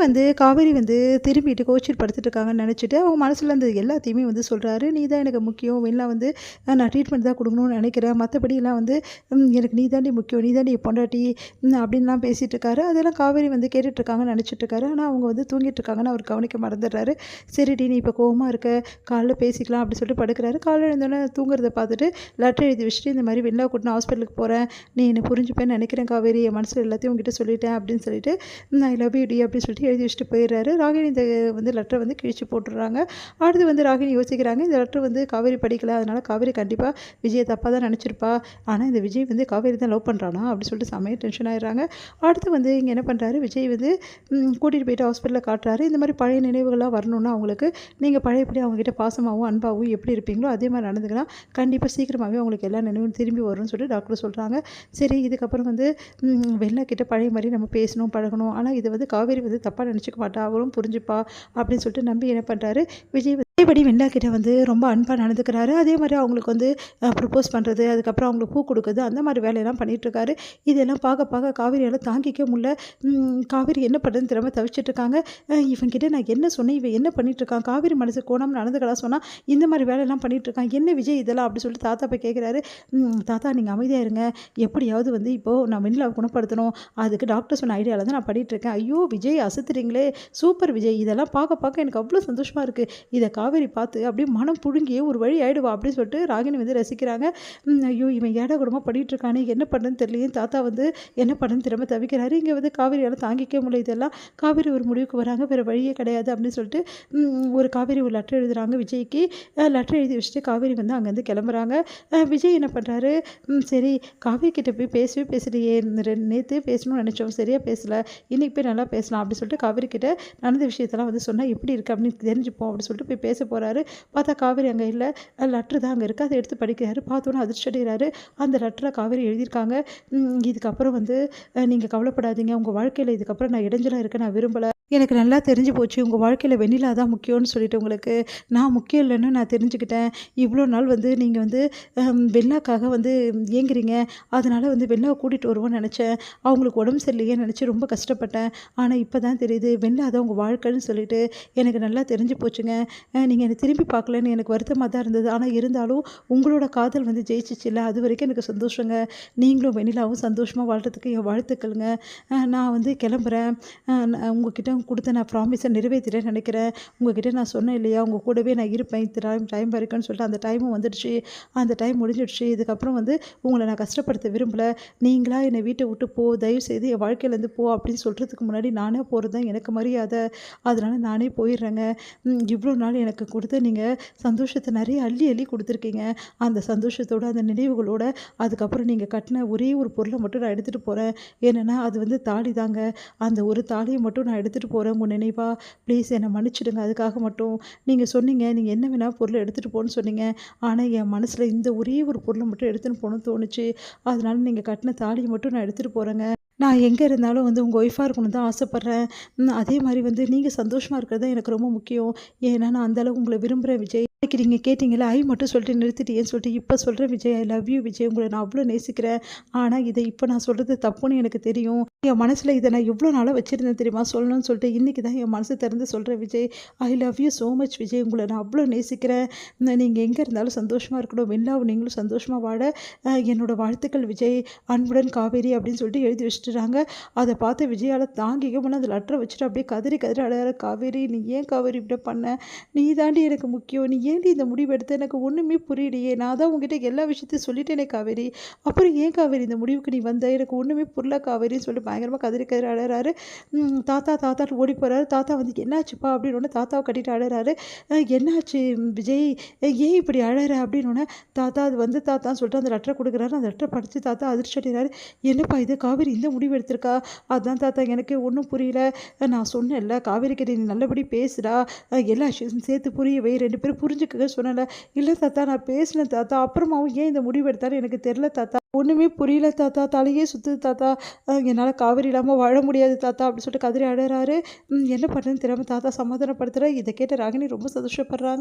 வந்து காவேரி வந்து திரும்பிட்டு கோச்சிட்டு படுத்துட்டு இருக்காங்கன்னு நினச்சிட்டு அவங்க மனசில் அந்த எல்லாத்தையுமே வந்து சொல்கிறாரு. நீ தான் எனக்கு முக்கியம், வெளிலாம் வந்து நான் ட்ரீட்மெண்ட் தான் கொடுக்கணும்னு நினைக்கிறேன், மற்றபடிலாம் வந்து எனக்கு நீ தாண்டி முக்கியம், நீ தாண்டி பொண்டாட்டி அப்படின்லாம் பேசிகிட்டு இருக்காரு. அதெல்லாம் காவேரி வந்து கேட்டுட்ருக்காங்கன்னு நினச்சிட்டு இருக்காரு. ஆனால் அவங்க வந்து தூங்கிட்டு இருக்காங்கன்னு அவர் கவனிக்க மறந்துடுறாரு. சரிடி நீ இப்போ கோவமாக இருக்க, காலைல பேசிக்கலாம் அப்படின்னு சொல்லிட்டு படுக்கிறாரு. காலையில் எழுந்தோடனே தூங்குறத பார்த்துட்டு லெட்டர் எழுதி வச்சுட்டு இந்த மாதிரி வெளில கூட்டினா ஹாஸ்பிட்டலுக்கு போகிறேன், நீ என்னை புரிஞ்சுப்பேன்னு நினைக்கிறேன் காவேரி, என் மனசில் எல்லாத்தையும் உங்ககிட்ட சொல்லிட்டேன் அப்படின்னு சொல்லிட்டு ஐ லவ் யூ டி அப்படின்னு சொல்லிட்டு எழுதி வச்சுட்டு போயிடுறாரு. ராகினி இந்த வந்து லெட்டரை வந்து கிழிச்சு போட்டுடுறாங்க. அடுத்து வந்து ராகினி யோசிக்கிறாங்க, இந்த லெட்டர் வந்து காவேரி படிக்கல, அதனால் காவேரி கண்டிப்பாக விஜயை தப்பாக தான் நினச்சிருப்பா, ஆனால் இந்த விஜய் வந்து காவேரி தான் லவ் பண்ணுறானா அப்படின்னு சொல்லிட்டு செம்மையாக டென்ஷன் ஆகிடுறாங்க. அடுத்து வந்து இங்கே என்ன பண்ணுறாரு, விஜய் வந்து கூட்டிகிட்டு போயிட்டு ஹாஸ்பிட்டலில் காட்டுறாரு. இந்த மாதிரி பழைய நினைவுகள்லாம் வரணும்னா அவங்களுக்கு நீங்கள் பழையபடி அவங்ககிட்ட பாசமாகவும் அன்பாகவும் எப்படி இருப்பீங்களோ அதே மாதிரி நடந்துக்கலாம், கண்டிப்பாக சீக்கிரமாகவே அவங்களுக்கு எல்லா நினைவும் திரும்பி வரும்னு சொல்லிட்டு டாக்டர் சொல்கிறாங்க. சரி இதுக்கப்புறம் வந்து வெள்ளை கிட்ட பழைய மாதிரி நம்ம பேசணும் பழகணும், ஆனால் இதை வந்து காவேரி வந்து தப்பாக நினச்சிக்க மாட்டா, அவரும் புரிஞ்சுப்பா அப்படின்னு சொல்லிட்டு நம்பி என்ன பண்ணுறாரு, விஜய் அதேபடி வெண்ணிலா கிட்ட வந்து ரொம்ப அன்பாக நடந்துக்கிறாரு. அதே மாதிரி அவங்களுக்கு வந்து ப்ரப்போஸ் பண்ணுறது, அதுக்கப்புறம் அவங்களுக்கு பூ கொடுக்குறது, அந்த மாதிரி வேலையெல்லாம் பண்ணிகிட்ருக்காரு. இதெல்லாம் பார்க்க காவேரியால் தாங்கிக்க முடியல. காவேரி என்ன பண்ணுறதுன்னு தெரியாமல் தவிச்சிட்ருக்காங்க. இவன்கிட்ட நான் என்ன சொன்னேன், இவன் என்ன பண்ணிகிட்ருக்கான், காவேரி மனசு கோணாமல் நடந்துக்கலாம் சொன்னால் இந்த மாதிரி வேலையெல்லாம் பண்ணிகிட்ருக்கான், என்ன விஜய் இதெல்லாம் அப்படி சொல்லிட்டு தாத்தா போய் கேட்குறாரு. தாத்தா நீங்கள் அமைதியாக இருங்க, எப்படியாவது வந்து இப்போது நான் வெண்ணிலாவை குணப்படுத்தணும், அதுக்கு டாக்டர் சொன்ன ஐடியாவில் தான் நான் பண்ணிகிட்ருக்கேன். ஐயோ விஜய் அசத்துறீங்களே, சூப்பர் விஜய், இதெல்லாம் பார்க்க எனக்கு அவ்வளோ சந்தோஷமாக இருக்குது, இதை காவேரி பார்த்து அப்படியே மனம் புழுங்கியே ஒரு வழி ஆகிடுவா அப்படின்னு சொல்லிட்டு ராகினி வந்து ரசிக்கிறாங்க. ஐயோ இவன் ஏடா கூடமாக பண்ணிகிட்டு இருக்கானே, என்ன பண்ணுன்னு தெரியலையே, தாத்தா வந்து என்ன பண்ணுன்னு தெரியாமல் தவிக்கிறாரு. இங்கே வந்து காவேரியால் தாங்கிக்க முடியல, இதெல்லாம் காவேரி ஒரு முடிவுக்கு வராங்க, வேறு வழியே கிடையாது அப்படின்னு சொல்லிட்டு காவேரி ஒரு லெட்டர் எழுதுகிறாங்க விஜய்க்கு. லெட்டர் எழுதி வச்சுட்டு காவேரி வந்து அங்கேருந்து கிளம்புறாங்க. விஜய் என்ன பண்ணுறாரு, சரி காவேரி கிட்ட போய் பேசலையே, நேற்று பேசணும்னு நினச்சோம் சரியாக பேசலை, இன்றைக்கி போய் நல்லா பேசலாம் அப்படின்னு சொல்லிட்டு காவேரி கிட்ட நடந்த விஷயத்தெல்லாம் வந்து சொன்னால் எப்படி இருக்குது அப்படின்னு தெரிஞ்சுப்போம் அப்படின்னு சொல்லிட்டு போய் பேச போகிறாரு. பார்த்தா காவேரி அங்கே இல்லை, லெட்ரு தான் அங்கே இருக்குது, அதை எடுத்து படிக்கிறாரு. பார்த்தோன்னே அதிர்ச்சி அடைகிறாரு. அந்த லெட்டரில் காவேரி எழுதியிருக்காங்க, இதுக்கப்புறம் வந்து நீங்கள் கவலைப்படாதீங்க, உங்கள் வாழ்க்கையில் இதுக்கப்புறம் நான் இடைஞ்சலாக இருக்க நான் விரும்பலை, எனக்கு நல்லா தெரிஞ்சு போச்சு உங்கள் வாழ்க்கையில் வெண்ணிலா தான் முக்கியம்னு சொல்லிட்டு உங்களுக்கு நான் முக்கியம் இல்லைன்னு நான் தெரிஞ்சுக்கிட்டேன். இவ்வளோ நாள் வந்து நீங்கள் வந்து வெண்ணிலாக்காக வந்து ஏங்குறீங்க, அதனால் வந்து வெண்ணிலாவை கூட்டிகிட்டு வருவோன்னு நினச்சேன், அவங்களுக்கு உடம்பு சரியில்லையே நினச்சி ரொம்ப கஷ்டப்பட்டேன், ஆனால் இப்போ தான் தெரியுது வெண்ணிலா தான் உங்கள் வாழ்க்கைன்னு சொல்லிட்டு எனக்கு நல்லா தெரிஞ்சு போச்சுங்க. நீங்கள் என்னை திரும்பி பார்க்கலன்னு எனக்கு வருத்தமாக தான் இருந்தது, ஆனால் இருந்தாலும் உங்களோட காதல் வந்து ஜெயிச்சிச்சில்ல, அது வரைக்கும் எனக்கு சந்தோஷங்க, நீங்களும் வெண்ணிலாவும் சந்தோஷமாக வாழ்கிறதுக்கு என் வாழ்த்துக்களுங்க. நான் வந்து கிளம்புறேன், உங்ககிட்ட கொடுத்த நான் ப்ராமிஸை நிறைவேற்றிட்டேன்னு நினைக்கிறேன், உங்ககிட்ட நான் சொன்னேன் இல்லையா உங்கள் கூடவே நான் இருப்பேன், டைம் வரைக்கும்னு சொல்லிட்டு அந்த டைமும் வந்துடுச்சு, அந்த டைம் முடிஞ்சிடுச்சு, இதுக்கப்புறம் வந்து உங்களை நான் கஷ்டப்படுத்த விரும்பலை, நீங்களாக என்னை வீட்டை விட்டு போ, தயவுசெய்து என் வாழ்க்கையிலேருந்து போ அப்படின்னு சொல்கிறதுக்கு முன்னாடி நானே போகிறது தான் எனக்கு மரியாதை, அதனால் நானே போயிடுறேங்க. இவ்வளோ நாள் எனக்கு கொடுத்து நீங்கள் சந்தோஷத்தை நிறைய அள்ளி அள்ளி கொடுத்துருக்கீங்க, அந்த சந்தோஷத்தோடு அந்த நினைவுகளோடு அதுக்கப்புறம் நீங்கள் கட்டின ஒரே ஒரு பொருளை மட்டும் நான் எடுத்துகிட்டு போகிறேன், என்னென்னா அது வந்து தாலி தாங்க, அந்த ஒரு தாலியை மட்டும் நான் எடுத்துகிட்டு போகிறேன் உங்கள் நினைவா, ப்ளீஸ் என்னை மன்னிச்சிடுங்க, அதுக்காக மட்டும் நீங்கள் சொன்னீங்க நீங்கள் என்ன வேணால் பொருளை எடுத்துகிட்டு போகணுன்னு சொன்னீங்க, ஆனால் என் மனசில் இந்த ஒரே ஒரு பொருளை மட்டும் எடுத்துகிட்டு போகணும்னு தோணுச்சு, அதனால நீங்கள் கட்டின தாலியை மட்டும் நான் எடுத்துகிட்டு போகிறேங்க, நான் எங்கே இருந்தாலும் வந்து உங்கள் ஒய்ஃபாக இருக்கணும்னு தான் ஆசைப்பட்றேன், அதே மாதிரி வந்து நீங்கள் சந்தோஷமாக இருக்கிறது தான் எனக்கு ரொம்ப முக்கியம், ஏன்னா நான் அந்தளவு உங்களை விரும்புகிறேன் விஜய், நீங்கள் கேட்டிங்களா ஐ மட்டும் சொல்லிட்டு நிறுத்திட்டேன்னு சொல்லிட்டு இப்போ சொல்கிறேன் Vijay, I love you Vijay, உங்களை நான் அவ்வளோ நேசிக்கிறேன், ஆனால் இதை இப்போ நான் சொல்கிறது தப்புன்னு எனக்கு தெரியும், என் மனசில் இதை நான் எவ்வளோ நாளாக வச்சுருந்தேன் தெரியுமா சொல்லணும்னு சொல்லிட்டு இன்றைக்கி தான் என் மனசு திறந்து சொல்கிறேன் Vijay, I love you so much Vijay, உங்களை நான் அவ்வளோ நேசிக்கிறேன், நீங்கள் எங்கே இருந்தாலும் சந்தோஷமாக இருக்கணும், வெண்ணிலாவும் நீங்களும் சந்தோஷமாக வாழ என்னோடய வாழ்த்துக்கள் விஜய், அன்புடன் காவேரி அப்படின்னு சொல்லிட்டு எழுதி வச்சுட்டுறாங்க. அதை பார்த்து விஜயால் தாங்கிக்க முடியல, அந்த லெட்டரை வச்சுட்டு அப்படியே கதறி அழகிற, காவேரி நீ ஏன் காவேரி இப்படி பண்ண, நீ தாண்டி எனக்கு முக்கியம், நீ ஏன்டி இந்த முடிவு எடுத்து எனக்கு ஒன்றுமே புரியலையே, நான் தான் உங்ககிட்ட எல்லா விஷயத்தையும் சொல்லிட்டேனே காவேரி, அப்புறம் ஏன் காவேரி இந்த முடிவுக்கு நீ வந்த, எனக்கு ஒன்றுமே புரியல காவேரின்னு சொல்லிட்டு பயங்கரமாக கதறி அழகிறாரு. தாத்தாட்டு ஓடி போகிறாரு. தாத்தா வந்து என்னாச்சுப்பா அப்படின்னு தாத்தாவை கட்டிட்டு அழகிறாரு. என்னாச்சு விஜய், ஏன் இப்படி அழற அப்படின்னு தாத்தா அது வந்து தாத்தான்னு சொல்லிட்டு அந்த லெட்டரை கொடுக்குறாரு. அந்த லெட்டரை படித்து தாத்தா அதிர்ச்சி அடைகிறாரு. என்னப்பா இது, காவேரி இந்த முடிவு எடுத்திருக்கா, அதுதான் தாத்தா எனக்கு ஒன்றும் புரியல, நான் சொன்னேன்ல காவேரி கிட்ட நீ நல்லபடி பேசுடா, எல்லா விஷயத்தையும் சேர்த்து புரிய வை, 2 பேரும் புரிஞ்சுக்க சொன்னல, இல்லை தாத்தா நான் பேசினேன் தாத்தா, அப்புறமாவும் ஏன் இந்த முடிவு எடுத்தாலும் எனக்கு தெரில தாத்தா, ஒன்றுமே புரியல தாத்தா, தலையே சுற்றுது தாத்தா, என்னால் காவேரி இல்லாமல் வாழ முடியாது தாத்தா அப்படின்னு சொல்லிட்டு கதறி அழறாரு. என்ன பண்ணுறதுன்னு தெரியாமல் தாத்தா சமாதானப்படுத்துகிற. இதை கேட்ட ராகினி ரொம்ப சந்தோஷப்படுறாங்க.